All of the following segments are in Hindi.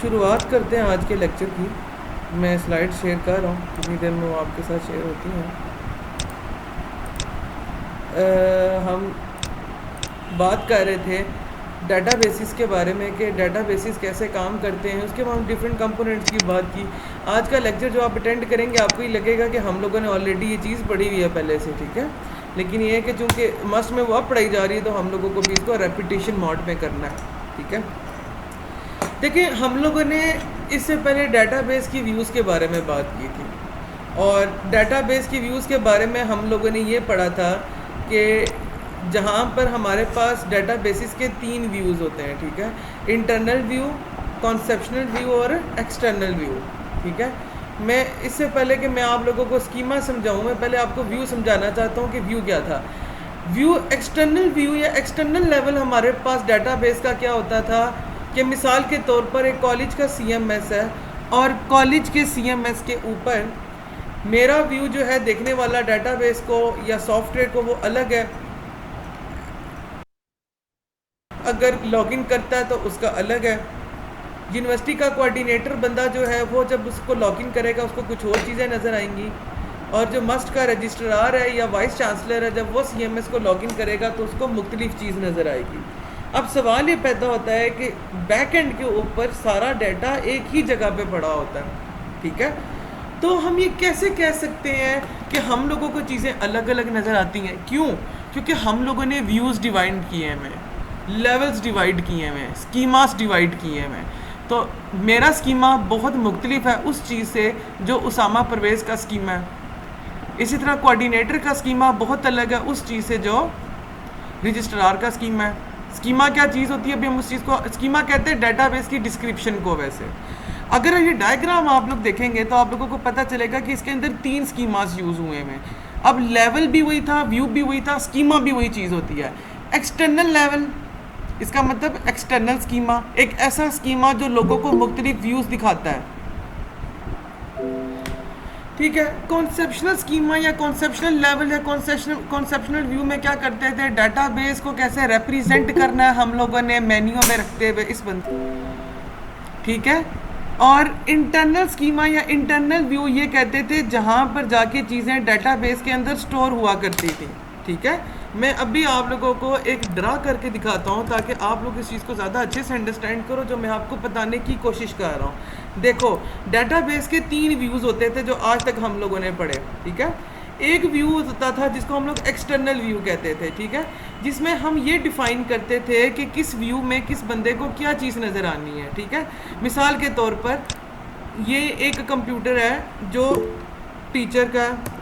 शुरुआत करते हैं आज के लेक्चर की। मैं स्लाइड शेयर कर रहा हूँ, कितनी देर में वो आपके साथ शेयर होती हैं। हम बात कर रहे थे डाटाबेसिस के बारे में कि डाटाबेसिस कैसे काम करते हैं, उसके बाद हम डिफरेंट कंपोनेंट्स की बात की। आज का लेक्चर जो आप अटेंड करेंगे आपको ही लगेगा कि हम लोगों ने ऑलरेडी ये चीज़ पढ़ी हुई है पहले से, ठीक है। लेकिन ये है कि चूँकि मस्ट में वो अब पढ़ाई जा रही है तो हम लोगों को भी इसको रेपिटेशन मोड में करना है, ठीक है। देखिए, हम लोगों ने इससे पहले डाटाबेस की व्यूज़ के बारे में बात की थी, और डाटाबेस की व्यूज़ के बारे में हम लोगों ने ये पढ़ा था कि जहाँ पर हमारे पास डाटाबेसिस के 3 व्यूज़ होते हैं, ठीक है। इंटरनल व्यू, कॉन्सेप्शनल व्यू और एक्सटर्नल व्यू, ठीक है। मैं इससे पहले कि मैं आप लोगों को स्कीमा समझाऊँ, मैं पहले आपको व्यू समझाना चाहता हूँ कि व्यू क्या था। व्यू, एक्सटर्नल व्यू या एक्सटर्नल लेवल हमारे पास डाटाबेस का क्या होता था कि मिसाल के तौर पर एक कॉलेज का CMS है, और कॉलेज के CMS के ऊपर मेरा व्यू जो है देखने वाला डाटाबेस को या सॉफ्टवेयर को वो अलग है। अगर लॉगिन करता है तो उसका अलग है। यूनिवर्सिटी का कोऑर्डिनेटर बंदा जो है वो जब उसको लॉगिन करेगा उसको कुछ और चीज़ें नज़र आएंगी, और जो मस्ट का रजिस्ट्रार है या वाइस चांसलर है जब वो CMS को लॉगिन करेगा तो उसको मुख्तलिफ चीज़ नज़र आएगी। अब सवाल ये पैदा होता है कि बैक एंड के ऊपर सारा डाटा एक ही जगह पे पड़ा होता है, ठीक है। तो हम ये कैसे कह सकते हैं कि हम लोगों को चीज़ें अलग अलग नज़र आती हैं? क्यों? क्योंकि हम लोगों ने व्यूज़ डिवाइड किए हैं, लेवल्स डिवाइड किए हैं, स्कीमास डिवाइड किए हैं। तो मेरा स्कीमा बहुत मुख्तलिफ है उस चीज़ से जो उसामा परवेज़ का स्कीमा है। इसी तरह कोऑर्डिनेटर का स्कीमा बहुत अलग है उस चीज़ से जो रजिस्ट्रार का स्कीमा है। स्कीमा क्या चीज़ होती है? अभी हम उस चीज़ को स्कीमा कहते हैं डाटाबेस की डिस्क्रिप्शन को। वैसे अगर ये डायग्राम आप लोग देखेंगे तो आप लोगों को पता चलेगा कि इसके अंदर 3 स्कीमास यूज़ हुए हैं। अब लेवल भी वही था, व्यू भी वही था, स्कीमा भी वही चीज़ होती है। एक्सटर्नल लेवल, इसका मतलब एक्सटर्नल स्कीमा, एक ऐसा स्कीमा जो लोगों को मुख्तलिफ व्यूज़ दिखाता है, ठीक है। कॉन्सेप्शनल स्कीमा या कॉन्सेप्शनल लेवल या कॉन्सेप्शनल व्यू में क्या करते थे, डाटाबेस को कैसे रिप्रेजेंट करना है हम लोगों ने मेन्यू में रखते हुए इस बंद, ठीक है। और इंटरनल स्कीमा या इंटरनल व्यू ये कहते थे जहाँ पर जाके चीज़ें डाटाबेस के अंदर स्टोर हुआ करती थी, ठीक है। मैं अभी आप लोगों को एक ड्रा करके दिखाता हूँ ताकि आप लोग इस चीज़ को ज़्यादा अच्छे से अंडरस्टैंड करो जो मैं आपको बताने की कोशिश कर रहा हूँ। देखो, डाटाबेस के 3 व्यूज़ होते थे जो आज तक हम लोगों ने पढ़े, ठीक है। एक व्यू होता था जिसको हम लोग एक्सटर्नल व्यू कहते थे, ठीक है, जिसमें हम ये डिफ़ाइन करते थे कि किस व्यू में किस बंदे को क्या चीज़ नज़र आनी है, ठीक है। मिसाल के तौर पर ये एक कंप्यूटर है जो टीचर का है,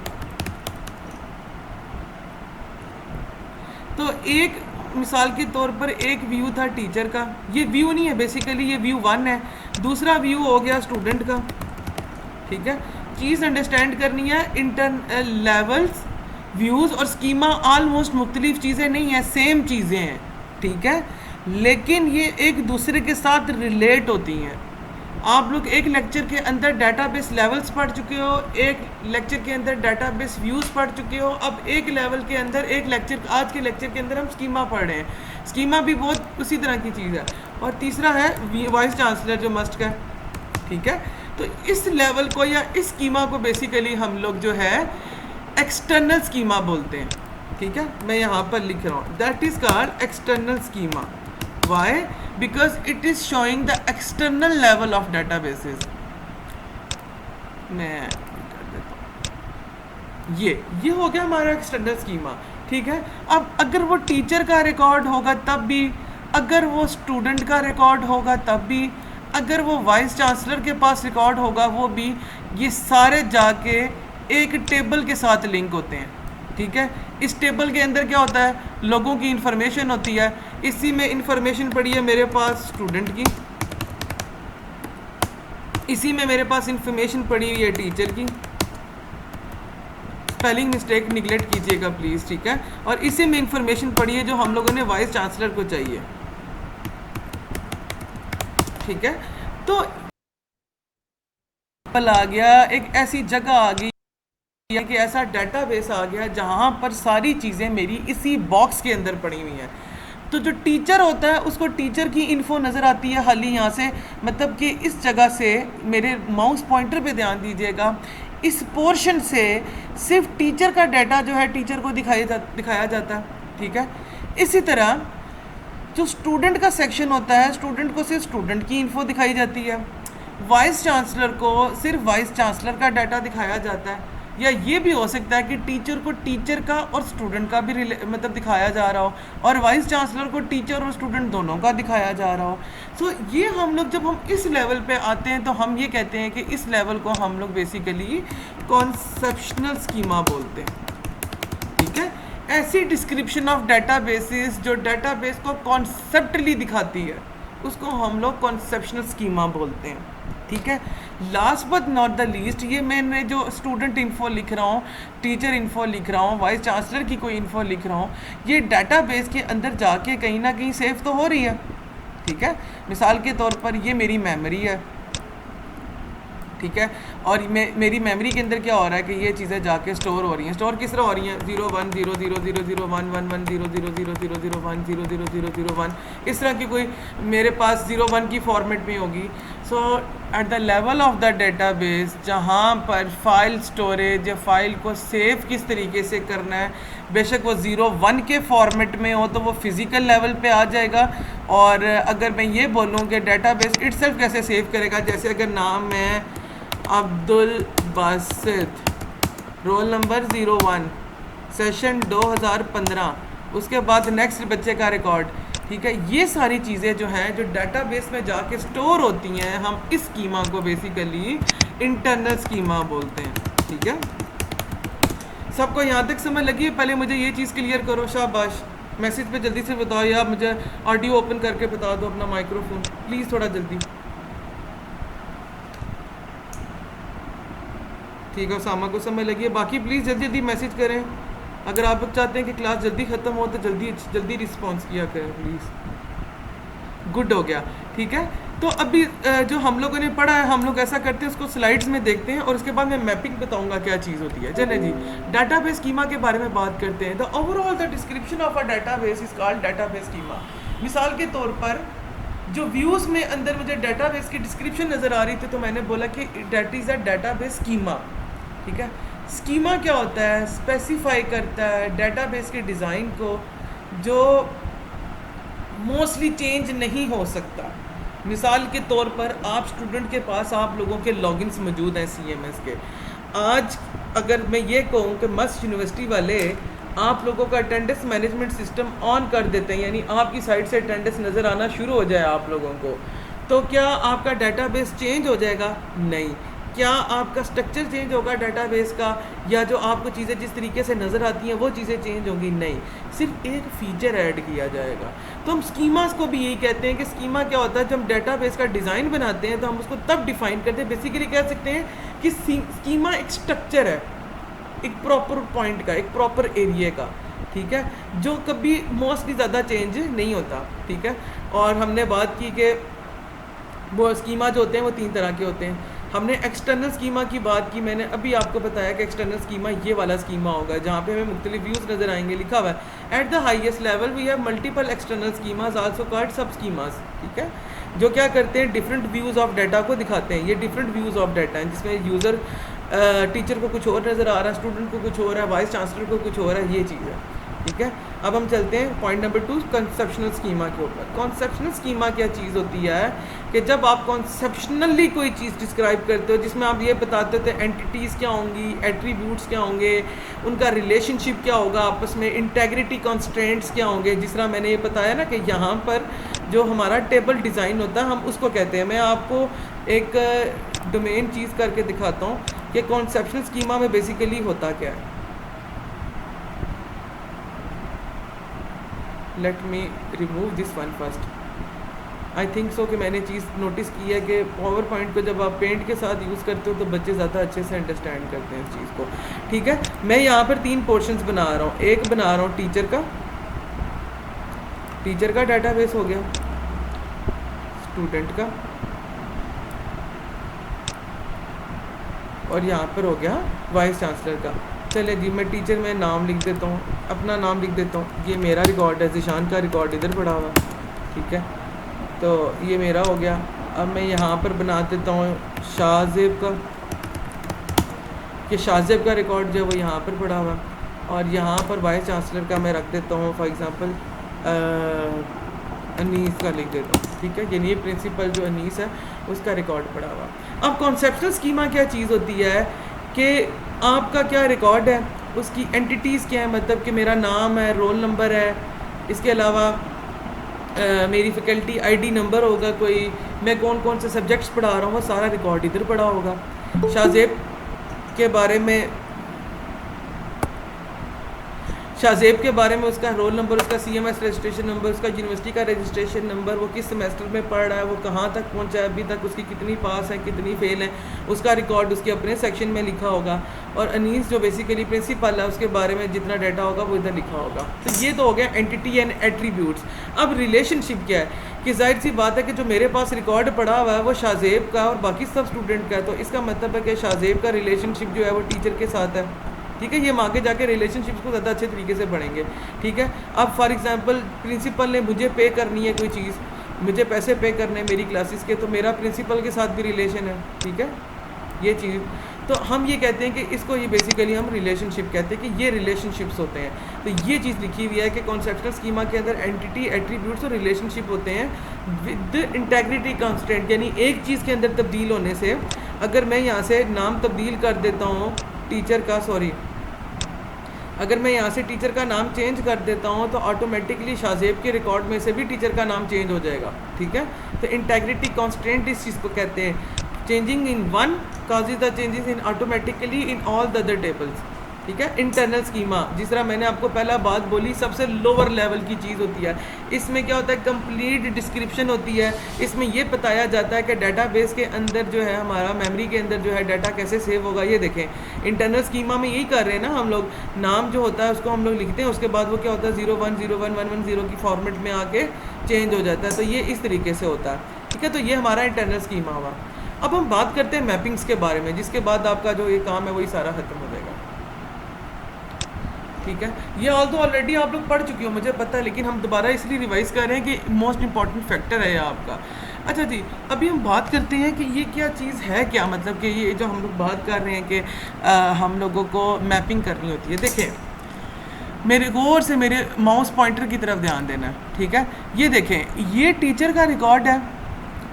तो एक मिसाल के तौर पर एक व्यू था टीचर का। ये व्यू नहीं है बेसिकली, ये व्यू 1 है। दूसरा व्यू हो गया स्टूडेंट का, ठीक है। चीज़ अंडरस्टैंड करनी है, इंटरनल लेवल्स, व्यूज़ और स्कीमा ऑलमोस्ट मुख्तलिफ चीज़ें नहीं हैं, सेम चीज़ें हैं, ठीक है, लेकिन ये एक दूसरे के साथ रिलेट होती हैं। आप लोग एक लेक्चर के अंदर डाटाबेस लेवल्स पढ़ चुके हो, एक लेक्चर के अंदर डाटाबेस व्यूज़ पढ़ चुके हो, अब एक लेवल के अंदर एक लेक्चर, आज के लेक्चर के अंदर हम स्कीमा पढ़ रहे हैं। स्कीमा भी बहुत उसी तरह की चीज़ है। और तीसरा है वाइस चांसलर जो मस्ट का, ठीक है। तो इस लेवल को या इस स्कीमा को बेसिकली हम लोग जो है एक्सटर्नल स्कीमा बोलते हैं, ठीक है। मैं यहाँ पर लिख रहा हूँ, that is called external schema. Why? Because it is showing the external level of databases. मैं कर देता हूँ, ये हो गया हमारा एक्सटर्नल स्कीमा, ठीक है। अब अगर वो टीचर का रिकॉर्ड होगा तब भी, अगर वो स्टूडेंट का रिकॉर्ड होगा तब भी, अगर वो वाइस चांसलर के पास रिकॉर्ड होगा वो भी, ये सारे जाके एक टेबल के साथ लिंक होते हैं, ठीक है। इस टेबल के अंदर क्या होता है, लोगों की इंफॉर्मेशन होती है। इसी में इंफॉर्मेशन पड़ी है मेरे पास स्टूडेंट की, इसी में मेरे पास इंफॉर्मेशन पड़ी हुई है टीचर की। स्पेलिंग मिस्टेक निगलेक्ट कीजिएगा प्लीज़, ठीक है। और इसी में इंफॉर्मेशन पड़ी है जो हम लोगों ने वाइस चांसलर को चाहिए, ठीक है। तो आ गया, एक ऐसी जगह आ गई कि ऐसा डाटाबेस आ गया जहाँ पर सारी चीज़ें मेरी इसी बॉक्स के अंदर पड़ी हुई हैं। तो जो टीचर होता है उसको टीचर की इन्फो नज़र आती है खाली यहाँ से, मतलब कि इस जगह से, मेरे माउस पॉइंटर पे ध्यान दीजिएगा, इस पोर्शन से सिर्फ टीचर का डाटा जो है टीचर को दिखाया जाता है, ठीक है। इसी तरह जो स्टूडेंट का सेक्शन होता है, स्टूडेंट को सिर्फ स्टूडेंट की इन्फो दिखाई जाती है, वाइस चांसलर को सिर्फ वाइस चांसलर का डाटा दिखाया जाता है, या ये भी हो सकता है कि टीचर को टीचर का और स्टूडेंट का भी मतलब दिखाया जा रहा हो, और वाइस चांसलर को टीचर और स्टूडेंट दोनों का दिखाया जा रहा हो। सो ये हम लोग जब हम इस लेवल पे आते हैं तो हम ये कहते हैं कि इस लेवल को हम लोग बेसिकली कॉन्सेप्शनल स्कीमा बोलते हैं, ठीक है। ऐसी डिस्क्रिप्शन ऑफ डाटाबेसेस जो डाटाबेस को कॉन्सेप्टली दिखाती है उसको हम लोग कॉन्सेप्शनल स्कीमा बोलते हैं, ठीक है। Last but not the least, ये मैंने जो स्टूडेंट इन्फो लिख रहा हूँ, टीचर इन्फो लिख रहा हूँ, वाइस चांसलर की कोई इन्फो लिख रहा हूँ, ये डाटाबेस के अंदर जाके कहीं ना कहीं सेव तो हो रही है, ठीक है। मिसाल के तौर पर ये मेरी मेमोरी है, ठीक है, और मेरी मेमोरी के अंदर क्या हो रहा है कि ये चीज़ें जाके स्टोर हो रही हैं। स्टोर किस तरह हो रही हैं, 0 1 0 0 0 0 1 1 1 0 0 0 0 0 1 0 0 0 0 1, इस तरह की कोई मेरे पास 0 1 की फॉर्मेट में होगी। So at the level of the database जहाँ पर फाइल स्टोरेज या फाइल को सेव किस तरीके से करना है, बेशक वो 0 1 के फॉर्मेट में हो तो वो फिज़िकल लेवल पे आ जाएगा, और अगर मैं ये बोलूँ कि डेटाबेस इटसेल्फ कैसे सेव करेगा, जैसे अगर नाम है Abdul Basit, roll number 01, session 2015, उसके बाद नेक्स्ट बच्चे का रिकॉर्ड, ठीक है। ये सारी चीज़ें जो हैं जो डाटाबेस में जाके स्टोर होती हैं, हम इस स्कीमा को बेसिकली इंटरनल स्कीमा बोलते हैं, ठीक है। सबको यहाँ तक समझ लगी है? पहले मुझे ये चीज़ क्लियर करो, शाबाश। मैसेज पे जल्दी से बताओ, या मुझे ऑडियो ओपन करके बता दो अपना माइक्रोफोन प्लीज़, थोड़ा जल्दी, ठीक है। उसामा को समझ लगी है, बाकी प्लीज़ जल्दी जल्दी मैसेज करें। अगर आप लोग चाहते हैं कि क्लास जल्दी ख़त्म हो तो जल्दी जल्दी रिस्पॉन्स किया करें प्लीज़। गुड हो गया, ठीक है। तो अभी जो हम लोगों ने पढ़ा है, हम लोग ऐसा करते हैं उसको स्लाइड्स में देखते हैं, और उसके बाद मैं मैपिंग बताऊंगा क्या चीज़ होती है। चले जी, डाटाबेस स्कीमा के बारे में बात करते हैं। The overall the description of a database is called database schema. मिसाल के तौर पर जो व्यूज़ में अंदर मुझे डाटाबेस की डिस्क्रिप्शन नज़र आ रही थी तो मैंने बोला कि that is a database schema, ठीक है। स्कीमा क्या होता है, स्पेसिफाई करता है डाटाबेस के डिज़ाइन को जो मोस्टली चेंज नहीं हो सकता। मिसाल के तौर पर आप स्टूडेंट के पास आप लोगों के लॉगिन्स मौजूद हैं CMS के। आज अगर मैं ये कहूँ कि मस्ट यूनिवर्सिटी वाले आप लोगों का अटेंडेंस मैनेजमेंट सिस्टम ऑन कर देते हैं, यानी आपकी साइड से अटेंडेंस नज़र आना शुरू हो जाए आप लोगों को, तो क्या आपका डाटाबेस चेंज हो जाएगा? नहीं। क्या आपका स्ट्रक्चर चेंज होगा डाटाबेस का, या जो आपको चीज़ें जिस तरीके से नज़र आती हैं वो चीज़ें चेंज होंगी? नहीं, सिर्फ एक फ़ीचर ऐड किया जाएगा। तो हम स्कीमास को भी यही कहते हैं कि स्कीमा क्या होता है, जब हम डाटाबेस का डिज़ाइन बनाते हैं तो हम उसको तब डिफ़ाइन करते हैं। बेसिकली कह सकते हैं कि स्कीमा एक स्ट्रक्चर है, एक प्रॉपर पॉइंट का, एक प्रॉपर एरिया का, ठीक है, जो कभी मोस्टली ज़्यादा चेंज नहीं होता, ठीक है। और हमने बात की कि वो स्कीमा जो होते हैं वो 3 तरह के होते हैं। हमने एक्सटर्नल स्कीमा की बात की, मैंने अभी आपको बताया कि एक्सटर्नल स्कीमा ये वाला स्कीमा होगा जहाँ पे हमें मुख्तलिफ व्यूज़ नज़र आएंगे, लिखा हुआ है at the highest level we have multiple external schemas also called sub schemas, ठीक है, जो क्या करते हैं डिफरेंट व्यूज़ ऑफ डाटा को दिखाते हैं। ये डिफरेंट व्यूज़ ऑफ डाटा हैं जिसमें यूज़र टीचर को कुछ और नज़र आ रहा है, स्टूडेंट को कुछ और है, वाइस चांसलर को कुछ और है, ये चीज़ है, ठीक है। अब हम चलते हैं पॉइंट नंबर 2 कॉन्सेप्शनल स्कीमा के ऊपर। कॉन्सेप्शनल स्कीमा क्या चीज़ होती है कि जब आप कॉन्सेप्शनली कोई चीज़ डिस्क्राइब करते हो, जिसमें आप ये बताते थे एंटिटीज़ क्या होंगी, एट्रीब्यूट्स क्या होंगे, उनका रिलेशनशिप क्या होगा आपस में, इंटेग्रिटी कॉन्स्ट्रेंट्स क्या होंगे। जिस तरह मैंने ये बताया ना कि यहाँ पर जो हमारा टेबल डिज़ाइन होता है हम उसको कहते हैं। मैं आपको एक डोमेन चीज़ करके दिखाता हूँ कि कॉन्सेप्शनल स्कीमा में बेसिकली होता क्या है। Let me remove this one first. I think so कि मैंने चीज़ नोटिस की है कि पावर पॉइंट को जब आप पेंट के साथ यूज़ करते हो तो बच्चे ज़्यादा अच्छे से अंडरस्टैंड करते हैं इस चीज़ को, ठीक है। मैं यहाँ पर 3 पोर्शंस बना रहा हूँ। एक बना रहा हूँ टीचर का डाटाबेस हो गया, स्टूडेंट का, और यहाँ पर हो गया वाइस चांसलर का। चले जी, मैं टीचर में नाम लिख देता हूँ, अपना नाम लिख देता हूँ। ये मेरा रिकॉर्ड है, ज़ीशान का रिकॉर्ड इधर पड़ा हुआ, ठीक है। तो ये मेरा हो गया। अब मैं यहाँ पर बना देता हूँ शाहज़ेब का, कि शाहज़ेब का रिकॉर्ड जो है वो यहाँ पर पड़ा हुआ, और यहाँ पर वाइस चांसलर का मैं रख देता हूँ फॉर एग्ज़ाम्पल अनीस का लिख देता हूँ, ठीक है। यानी ये प्रिंसिपल जो अनीस है उसका रिकॉर्ड पड़ा हुआ। अब कॉन्सेप्चुअल स्कीमा क्या चीज़ होती है कि आपका क्या रिकॉर्ड है, उसकी एंटिटीज़ क्या है, मतलब कि मेरा नाम है, रोल नंबर है, इसके अलावा मेरी फैकल्टी आईडी नंबर होगा, कोई मैं कौन कौन से सब्जेक्ट्स पढ़ा रहा हूँ वो सारा रिकॉर्ड इधर पड़ा होगा। शाहज़ेब के बारे में, शाहज़ेब के बारे में उसका रोल नंबर, उसका CMS रजिस्ट्रेशन नंबर, उसका यूनिवर्सिटी का रजिस्ट्रेशन नंबर, वो किस सेमेस्टर में पढ़ रहा है, वो कहाँ तक पहुँचा है अभी तक, उसकी कितनी पास है कितनी फेल है, उसका रिकॉर्ड उसके अपने सेक्शन में लिखा होगा। और अनीस जो बेसिकली प्रिंसिपल है उसके बारे में जितना डाटा होगा वो इधर लिखा होगा। तो ये तो हो गया एंटिटी एंड एट्रीब्यूट्स। अब रिलेशनशिप क्या है कि जाहिर सी बात है कि जो मेरे पास रिकॉर्ड पड़ा हुआ है वो शाहज़ेब का और बाकी सब स्टूडेंट का है, तो इसका मतलब है कि शाहज़ेब का रिलेशनशिप जो है वो टीचर के साथ है, ठीक है। ये हम आगे जाके रिलेशनशिप्स को ज़्यादा अच्छे तरीके से पढ़ेंगे, ठीक है। अब फॉर एग्जांपल प्रिंसिपल ने मुझे पे करनी है कोई चीज़, मुझे पैसे पे करने हैं मेरी क्लासेस के, तो मेरा प्रिंसिपल के साथ भी रिलेशन है, ठीक है। ये चीज़ तो हम ये कहते हैं कि इसको ये बेसिकली हम रिलेशनशिप कहते हैं कि ये रिलेशनशिप्स होते हैं। तो ये चीज़ लिखी हुई है कि कॉन्सेप्चुअल स्कीमा के अंदर एंटिटी, एट्रीब्यूट्स और रिलेशनशिप होते हैं विद इंटेग्रिटी कांस्टेंट, यानी एक चीज़ के अंदर तब्दील होने से, अगर मैं यहाँ से नाम तब्दील कर देता हूँ टीचर का, अगर मैं यहाँ से टीचर का नाम चेंज कर देता हूँ तो ऑटोमेटिकली शाहज़ेब के रिकॉर्ड में से भी टीचर का नाम चेंज हो जाएगा, ठीक है। तो इंटेग्रिटी कांस्टेंट इस चीज़ को कहते हैं। Changing in one causes the changes in automatically in all the other tables, ठीक है। इंटरनल स्कीमा, जिस तरह मैंने आपको पहला बात बोली, सबसे लोअर लेवल की चीज़ होती है। इसमें क्या होता है, कंप्लीट डिस्क्रिप्शन होती है। इसमें ये बताया जाता है कि डाटाबेस के अंदर जो है हमारा मेमोरी के अंदर जो है डाटा कैसे सेव होगा। ये देखें इंटरनल स्कीमा में यही कर रहे हैं ना हम लोग, नाम जो होता है उसको हम लोग लिखते हैं, उसके बाद वो क्या होता है 01011110 की फॉर्मेट में आके चेंज हो जाता है। तो ये इस तरीके से होता है, ठीक है। तो ये हमारा इंटरनल स्कीमा हुआ। अब हम बात करते हैं मैपिंग्स के बारे में, जिसके बाद आपका जो ये काम है वही सारा ख़त्म हो जाएगा, ठीक है। ये ऑलरेडी आप लोग पढ़ चुके हो मुझे पता है, लेकिन हम दोबारा इसलिए रिवाइज कर रहे हैं कि मोस्ट इंपॉर्टेंट फैक्टर है ये आपका। अच्छा जी, अभी हम बात करते हैं कि ये क्या चीज़ है, क्या मतलब कि ये जो हम लोग बात कर रहे हैं कि हम लोगों को मैपिंग करनी होती है। देखें मेरे गौर से मेरे माउस पॉइंटर की तरफ ध्यान देना है, ठीक है। ये देखें ये टीचर का रिकॉर्ड है,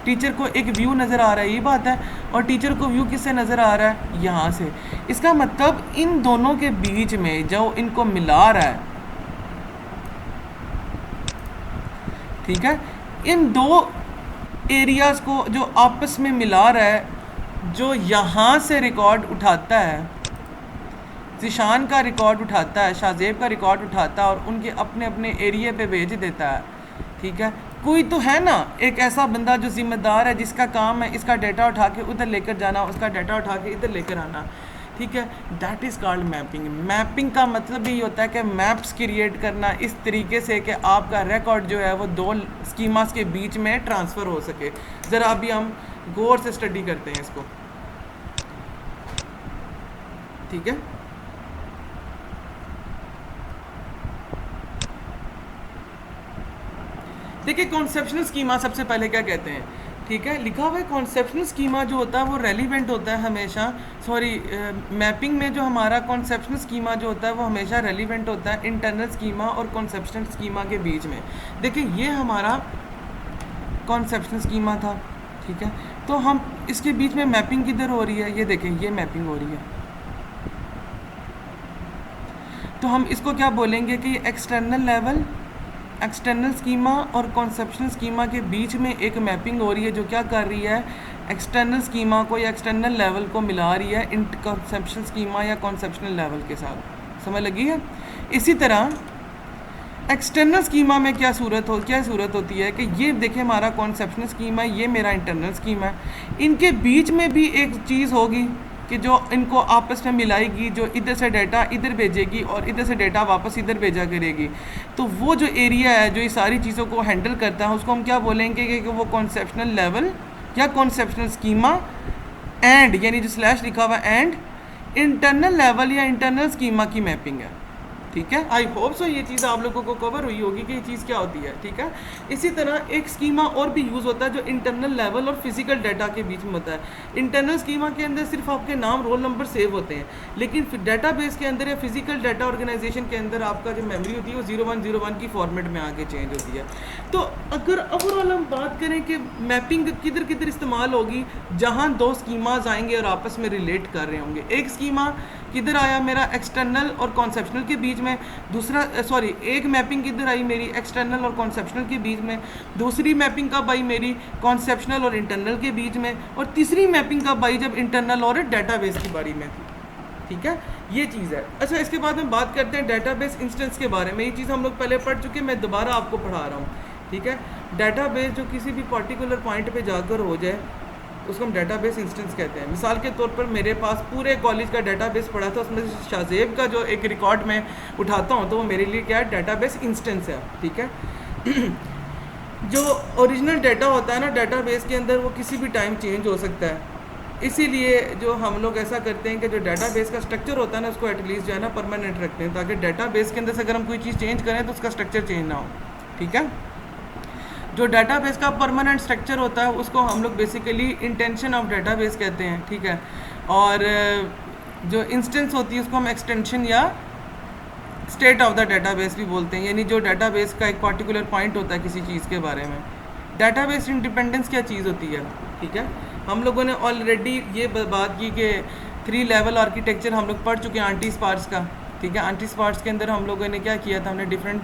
टीचर को एक व्यू नज़र आ रहा है, ये बात है, और टीचर को व्यू किससे नज़र आ रहा है, यहाँ से। इसका मतलब इन दोनों के बीच में जो इनको मिला रहा है, ठीक है, इन दो एरियाज़ को जो आपस में मिला रहा है, जो यहाँ से रिकॉर्ड उठाता है, ज़ीशान का रिकॉर्ड उठाता है, शाहज़ेब का रिकॉर्ड उठाता है और उनके अपने अपने एरिया पे भेज देता है, ठीक है। कोई तो है ना एक ऐसा बंदा जो ज़िम्मेदार है, जिसका काम है इसका डाटा उठा के उधर लेकर जाना, उसका डाटा उठा के इधर लेकर आना, ठीक है। That is called mapping. Mapping का मतलब यही होता है कि मैप्स क्रिएट करना इस तरीके से कि आपका रिकॉर्ड जो है वो दो स्कीमास के बीच में ट्रांसफ़र हो सके। ज़रा अभी हम गौर से स्टडी करते हैं इसको, ठीक है। देखिए कॉन्सेप्शनल स्कीमा सबसे पहले क्या कहते हैं, ठीक है। लिखा हुआ है कॉन्सेप्शनल स्कीमा जो होता है वो रेलिवेंट होता है हमेशा, मैपिंग में जो हमारा कॉन्सेप्शनल स्कीमा जो होता है वो हमेशा रेलिवेंट होता है इंटरनल स्कीमा और कॉन्सेप्शनल स्कीमा के बीच में। देखिए ये हमारा कॉन्सेप्शनल स्कीमा था, ठीक है। तो हम इसके बीच में मैपिंग किधर हो रही है, ये देखें ये मैपिंग हो रही है। तो हम इसको क्या बोलेंगे कि एक्सटर्नल लेवल, एक्सटर्नल स्कीमा और कॉन्सेप्शनल स्कीमा के बीच में एक मैपिंग हो रही है, जो क्या कर रही है, एक्सटर्नल स्कीमा को या एक्सटर्नल लेवल को मिला रही है इन कॉन्सेप्शनल स्कीमा या कॉन्सेप्शनल लेवल के साथ। समझ लगी है। इसी तरह एक्सटर्नल स्कीमा में क्या सूरत होती है कि ये देखें हमारा कॉन्सेप्शनल स्कीमा है, ये मेरा इंटरनल स्कीमा है, इनके बीच में भी एक चीज़ होगी कि जो इनको आपस में मिलाएगी, जो इधर से डाटा इधर भेजेगी और इधर से डाटा वापस इधर भेजा करेगी। तो वो जो एरिया है जो ये सारी चीज़ों को हैंडल करता है उसको हम क्या बोलेंगे कि वो कॉन्सेप्शनल लेवल या कॉन्सेप्शनल स्कीमा एंड, यानी जो स्लैश लिखा हुआ एंड इंटरनल लेवल या इंटरनल स्कीमा की मैपिंग है, ठीक है। आई होप सो ये चीज़ आप लोगों को कवर हुई होगी कि ये चीज़ क्या होती है, ठीक है। इसी तरह एक स्कीमा और भी यूज़ होता है जो इंटरनल लेवल और फिजिकल डाटा के बीच में होता है। इंटरनल स्कीमा के अंदर सिर्फ आपके नाम रोल नंबर सेव होते हैं, लेकिन डाटाबेस के अंदर या फिजिकल डाटा ऑर्गेनाइजेशन के अंदर आपका जो मेमोरी होती है वो 0101 की फॉर्मेट में आके चेंज होती है। तो अगर ओवरऑल हम बात करें कि मैपिंग किधर किधर इस्तेमाल होगी, जहाँ दो स्कीमाज आएंगे और आपस में रिलेट कर रहे होंगे। एक स्कीमा किधर आया मेरा एक्सटर्नल और कॉन्सेप्शनल के बीच में, दूसरा एक मैपिंग किधर आई मेरी एक्सटर्नल और कॉन्सेप्शनल के बीच में, दूसरी मैपिंग कब आई मेरी कॉन्सेप्शनल और इंटरनल के बीच में, और तीसरी मैपिंग कब आई जब इंटरनल और डेटाबेस की बारी में थी, ठीक है। ये चीज़ है। अच्छा, इसके बाद हम बात करते हैं डेटाबेस इंस्टेंस के बारे में। ये चीज़ हम लोग पहले पढ़ चुके हैं, मैं दोबारा आपको पढ़ा रहा हूँ, ठीक है। डेटाबेस जो किसी भी पर्टिकुलर पॉइंट पे जाकर हो जाए उसको हम डेटाबेस इंस्टेंस कहते हैं। मिसाल के तौर पर मेरे पास पूरे कॉलेज का डेटाबेस पड़ा था, उसमें से शाहजेब का जो एक रिकॉर्ड मैं उठाता हूँ तो वो मेरे लिए क्या है, डेटाबेस इंस्टेंस है, ठीक है। जो ओरिजिनल डाटा होता है ना डेटाबेस के अंदर, वो किसी भी टाइम चेंज हो सकता है। इसीलिए जो हम लोग ऐसा करते हैं कि जो डाटाबेस का स्ट्रक्चर होता है ना उसको एटलीस्ट जो है ना परमानेंट रखते हैं, ताकि डाटाबेस के अंदर से अगर हम कोई चीज़ चेंज करें तो उसका स्ट्रक्चर चेंज ना हो, ठीक है। जो डाटाबेस का परमानेंट स्ट्रक्चर होता है उसको हम लोग बेसिकली इंटेंशन ऑफ डाटाबेस कहते हैं, ठीक है। और जो इंस्टेंस होती है उसको हम एक्सटेंशन या स्टेट ऑफ द डाटाबेस भी बोलते हैं, यानी जो डाटाबेस का एक पर्टिकुलर पॉइंट होता है किसी चीज़ के बारे में। डाटाबेस इंडिपेंडेंस क्या चीज़ होती है, ठीक है। हम लोगों ने ऑलरेडी ये बात की कि 3 लेवल आर्किटेक्चर हम लोग पढ़ चुके हैं आंटी स्पार्स का, ठीक है। आंटी स्पार्स के अंदर हम लोगों ने क्या किया था, हमने डिफरेंट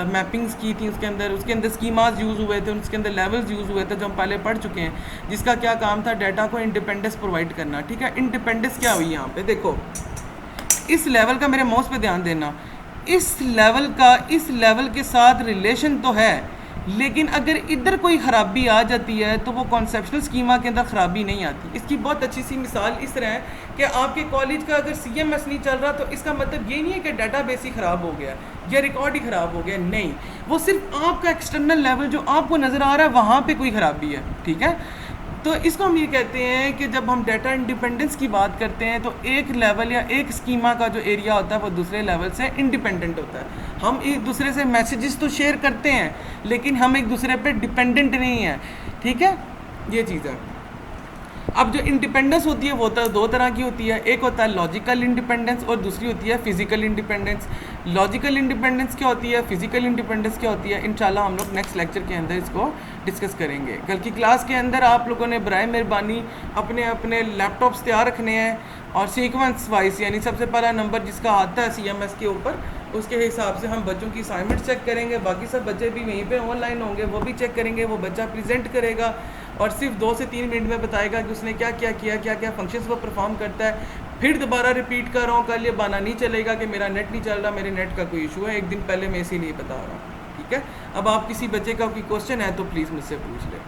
मैपिंग्स की थी, उसके अंदर स्कीमास यूज़ हुए थे, उसके अंदर लेवल्स यूज़ हुए थे जो हम पहले पढ़ चुके हैं, जिसका क्या काम था, डाटा को इंडिपेंडेंस प्रोवाइड करना, ठीक है। इंडिपेंडेंस क्या हुई यहाँ पे, देखो इस लेवल का, मेरे माउस पे ध्यान देना, इस लेवल के साथ रिलेशन तो है, लेकिन अगर इधर कोई ख़राबी आ जाती है तो वो कॉन्सेप्शनल स्कीमा के अंदर ख़राबी नहीं आती। इसकी बहुत अच्छी सी मिसाल इस तरह है कि आपके कॉलेज का अगर CMS नहीं चल रहा तो इसका मतलब ये नहीं है कि डाटाबेस ही ख़राब हो गया या रिकॉर्ड ही ख़राब हो गया, नहीं, वो सिर्फ आपका एक्सटर्नल लेवल जो आपको नज़र आ रहा है वहाँ पे कोई ख़राबी है, ठीक है। तो इसको हम ये कहते हैं कि जब हम डाटा इंडिपेंडेंस की बात करते हैं तो एक लेवल या एक स्कीमा का जो एरिया होता है वो दूसरे लेवल से इंडिपेंडेंट होता है। हम एक दूसरे से मैसेजेस तो शेयर करते हैं लेकिन हम एक दूसरे पे डिपेंडेंट नहीं हैं, ठीक है, ये चीज़ है। अब जो इंडिपेंडेंस होती है वो तो 2 तरह की होती है, एक होता है लॉजिकल इंडिपेंडेंस और दूसरी होती है फिजिकल इंडिपेंडेंस। लॉजिकल इंडिपेंडेंस क्या होती है, फिजिकल इंडिपेंडेंस क्या होती है, इंशाल्लाह हम लोग नेक्स्ट लेक्चर के अंदर इसको डिस्कस करेंगे। कल की क्लास के अंदर आप लोगों ने बराए मेहरबानी अपने अपने लैपटॉप्स तैयार रखने हैं और सीक्वेंस वाइज, यानी सबसे पहला नंबर जिसका आता है CMS के ऊपर उसके हिसाब से हम बच्चों की असाइनमेंट चेक करेंगे। बाकी सब बच्चे भी वहीं पे ऑनलाइन होंगे, वो भी चेक करेंगे। वो बच्चा प्रेजेंट करेगा और सिर्फ 2 से 3 मिनट में बताएगा कि उसने क्या क्या किया, क्या क्या फंक्शंस वो परफॉर्म करता है। फिर दोबारा रिपीट कर रहा हूँ, कल ये बहाना नहीं चलेगा कि मेरा नेट नहीं चल रहा, मेरे नेट का कोई इशू है, एक दिन पहले मैं इसीलिए बता रहा हूँ, ठीक है। अब आप किसी बच्चे का कोई क्वेश्चन है तो प्लीज़ मुझसे पूछ लें।